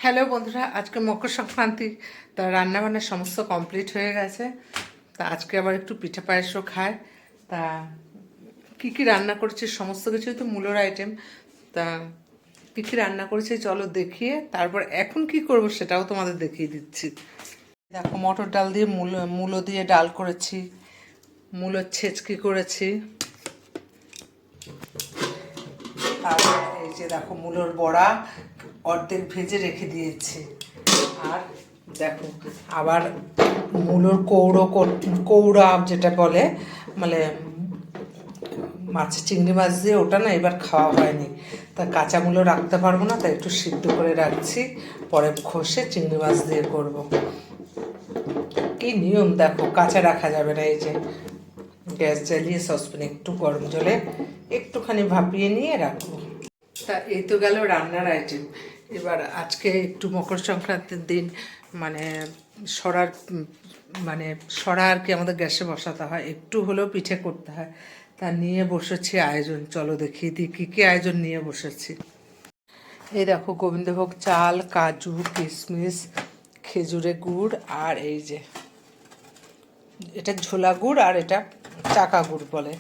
Hello বন্ধুরা, আজকে মকর সংক্রান্তি। তা রান্নাবান্না সমস্ত কমপ্লিট হয়ে গেছে। তা আজকে আবার একটু পিঠা পায়েসও খায়। তা কী কী রান্না করেছি সমস্ত কিছুই তো মূলোর আইটেম। তা কী কী রান্না করেছি চলো দেখিয়ে তারপর এখন কি করব সেটাও তোমাদের দেখিয়ে দিচ্ছি। দেখো, মটর ডাল দিয়ে মূলো দিয়ে ডাল করেছি, মূলোর ছেচকি করেছি। আর এই যে দেখো, মূলোর বড়া অর্ধেক ভেজে রেখে দিয়েছি। আর দেখো, আবার মূলোর কৌড়া যেটা বলে, মানে চিংড়ি মাছ দিয়ে, ওটা না এবার খাওয়া হয়নি। তা কাঁচা মূলো রাখতে পারবো না, তাই একটু সিদ্ধ করে রাখছি, পরে ঘষে চিংড়ি মাছ দিয়ে করব। কি নিয়ম দেখো, কাঁচা রাখা যাবে না। এই যে গ্যাস জ্বালিয়ে সসপ্যানে একটু গরম জলে একটুখানি ভাপিয়ে নিয়ে রাখবো। তা এই তো গেল রান্নার আইটেম। এবার আজকে একটু মকর সংক্রান্তির দিন, মানে সরার সরা আর কি আমাদের গ্যাসে বসাতে হয়, একটু হলেও পিঠে করতে হয়। তা নিয়ে বসেছি আয়োজন, চলো দেখিয়ে দিই কী কী আয়োজন নিয়ে বসেছি। এই দেখো, গোবিন্দভোগ চাল, কাজু, কিশমিশ, খেজুরে গুড়, আর এই যে এটা ঝোলা গুড় আর এটা চাকা গুড় বলে।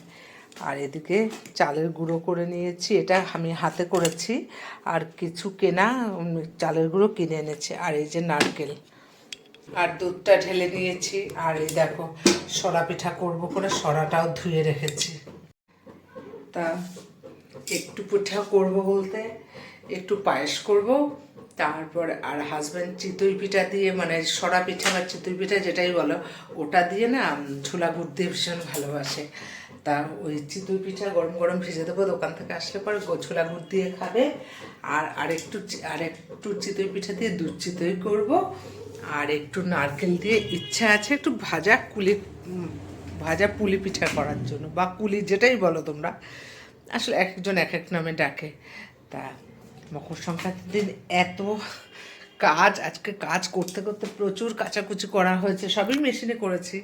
আর এদিকে চালের গুঁড়ো করে নিয়েছি, এটা আমি হাতে করেছি, আর কিছু কেনা চালের গুঁড়ো কিনে এনেছি। আর এই যে নারকেল আর দুধটা ঢেলে নিয়েছি। আর এই দেখো, সরা পিঠা করবো করে সরাটাও ধুয়ে রেখেছি। তা একটু পিঠা করব বলতে একটু পায়েস করব, তারপর আর হাজব্যান্ড চিতই পিঠা দিয়ে, মানে সরা পিঠা বা চিতই পিঠা যেটাই বলো, ওটা দিয়ে না ছোলা গুড় দিয়ে ভীষণ ভালোবাসে। তা ওই চিতই পিঠা গরম গরম ভেজে দেবো, দোকান থেকে আসলে পরে ছোলা গুড় দিয়ে খাবে। আর একটু চিতই পিঠা দিয়ে দুধ চিতই করব। আর একটু নারকেল দিয়ে ইচ্ছা আছে একটু ভাজা পুলি পিঠা করার জন্য, বা কুলি যেটাই বলো তোমরা, আসলে এক একজন এক এক নামে ডাকে। তা মকর সংক্রান্তির দিন এত কাজ, আজকে কাজ করতে করতে প্রচুর কাচাকুচি করা হয়েছে, সবই মেশিনে করেছি।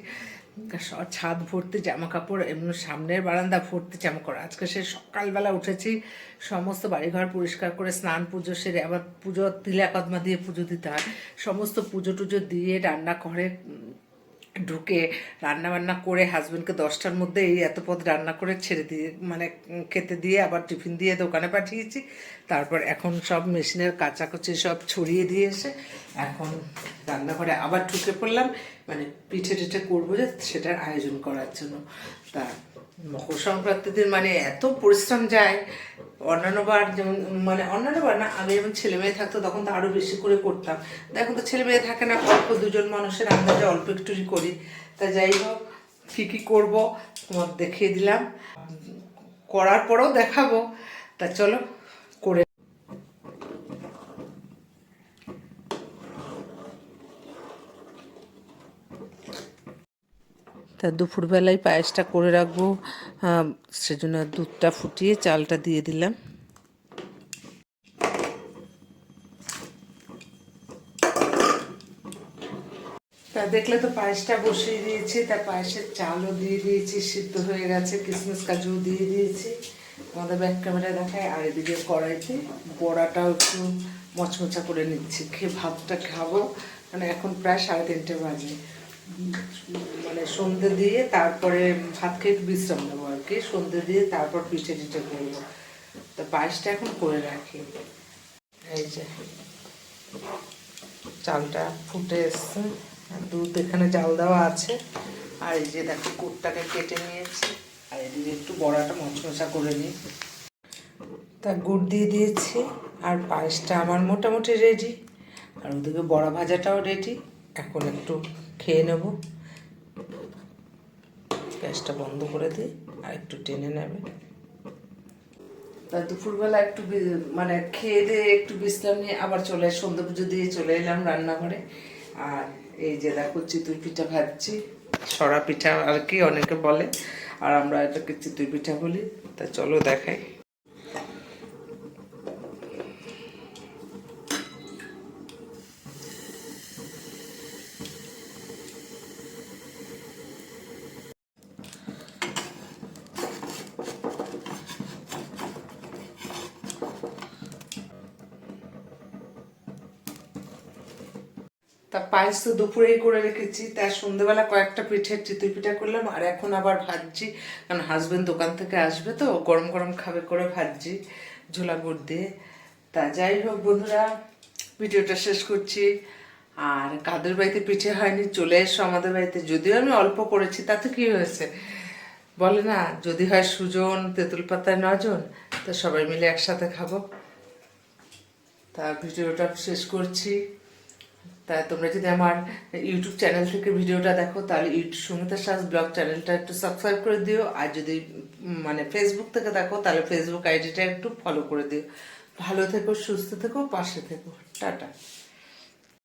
ছাদ ভর্তি জামা কাপড়, এমনি সামনের বারান্দা ভর্তি জামা কাপড়। আজকে সে সকালবেলা উঠেছি, সমস্ত বাড়িঘর পরিষ্কার করে স্নান পুজো সেরে, আবার পুজো তিলা কদমা দিয়ে পুজো দিতে হয়, সমস্ত পুজো টুজো দিয়ে রান্না করে ঢুকে রান্নাবান্না করে হাজব্যান্ডকে 10টার মধ্যে এই এত পদ রান্না করে ছেড়ে দিয়ে, মানে খেতে দিয়ে আবার টিফিন দিয়ে দোকানে পাঠিয়েছি। তারপর এখন সব মেশিনের কাচাকুচি সব ছড়িয়ে দিয়ে এসে এখন রান্নাঘরে আবার ঢুকে পড়লাম, মানে পিঠে টিঠে করবো যে সেটার আয়োজন করার জন্য। তা মকর সংক্রান্তির দিন মানে এত পরিশ্রম যায়। অন্যান্যবার যেমন, মানে অন্যান্যবার না, আমি যেমন ছেলে মেয়ে থাকতো তখন তো আরও বেশি করে করতাম। এখন তো ছেলে মেয়ে থাকে না, অল্প দুজন মানুষের আন্দাজে অল্প একটুই করি। তা যাই হোক, কী কী করবো তোমার দেখিয়ে দিলাম, করার পরেও দেখাবো। তা চলো করে। তা দুপুরবেলায় পায়েসটা করে রাখবো, সেজন্য দুধটা ফুটিয়ে চালটা দিয়ে দিলাম। তা দেখলে তো পায়েসটা বসিয়ে দিয়েছি, তা পায়েসের চালও দিয়ে দিয়েছি, সিদ্ধ হয়ে গেছে, কিশমিশ কাজু দিয়ে দিয়েছি, আমাদের ব্যাক ক্যামেরা দেখায়। আর এদিকে কড়াইতে বড়াটাও একটু মচমচা করে নিচ্ছি, খেয়ে ভাতটা খাবো। মানে এখন প্রায় 3:30 বাজে, মানে সন্ধে দিয়ে তারপরে ভাত খেয়ে বিশ্রাম নেবো আর কি, সন্ধে দিয়ে তারপর পিঠে টিঠে করবো। তা পায়েসটা এখন করে রাখি। এই যে চালটা ফুটে এসছে, দুধ এখানে জাল দেওয়া আছে। আর এই যে দেখো, কুটটাকে কেটে নিয়েছি, আর এদিকে একটু বড়াটা মশমশা করে নিই। তা গুড় দিয়ে দিয়েছি, আর পায়েসটা আমার মোটামুটি রেডি, আর ওদিকে বড়া ভাজাটাও রেডি। এখন একটু খেয়ে নেব, গ্যাসটা বন্ধ করে দিই, আর একটু টেনে নেবে। তা দুপুরবেলা একটু মানে খেয়ে দিয়ে একটু বিশ্রাম নিয়ে আবার সন্ধ্যা পুজো দিয়ে চলে এলাম রান্নাঘরে। আর এই যে দেখো, চিতই পিঠা ভাজছি, সরা পিঠা আর কি অনেকে বলে, আর আমরা এটাকে চিতই পিঠা বলি। তা চলো দেখাই। তা পায়েস তো দুপুরেই করে রেখেছি, তার সন্ধ্যেবেলা কয়েকটা চিতই পিঠা করলাম, আর এখন আবার ভাজছি, কারণ হাজবেন্ড দোকান থেকে আসবে তো গরম গরম খাবে করে ভাজছি ঝোলা গুড় দিয়ে। তা যাই হোক বন্ধুরা, ভিডিওটা শেষ করছি। আর কাদের বাড়িতে পিঠে হয়নি, চলে এসো আমাদের বাড়িতে। যদিও আমি অল্প করেছি, তাতে কি হয়েছে, বলে না যদি হয় সুজন তেঁতুল পাতায় নজন, তো সবাই মিলে একসাথে খাবো। তা ভিডিওটা শেষ করছি। তা তোমরা যদি আমার ইউটিউব চ্যানেল থেকে ভিডিওটা দেখো, তাহলে সুমিতা সাজ ব্লগ চ্যানেলটা একটু সাবস্ক্রাইব করে দিও। আর যদি মানে ফেসবুক থেকে দেখো, তাহলে ফেসবুক আইডিটা একটু ফলো করে দিও। ভালো থেকো, সুস্থ থেকো, পাশে থেকো। টাটা।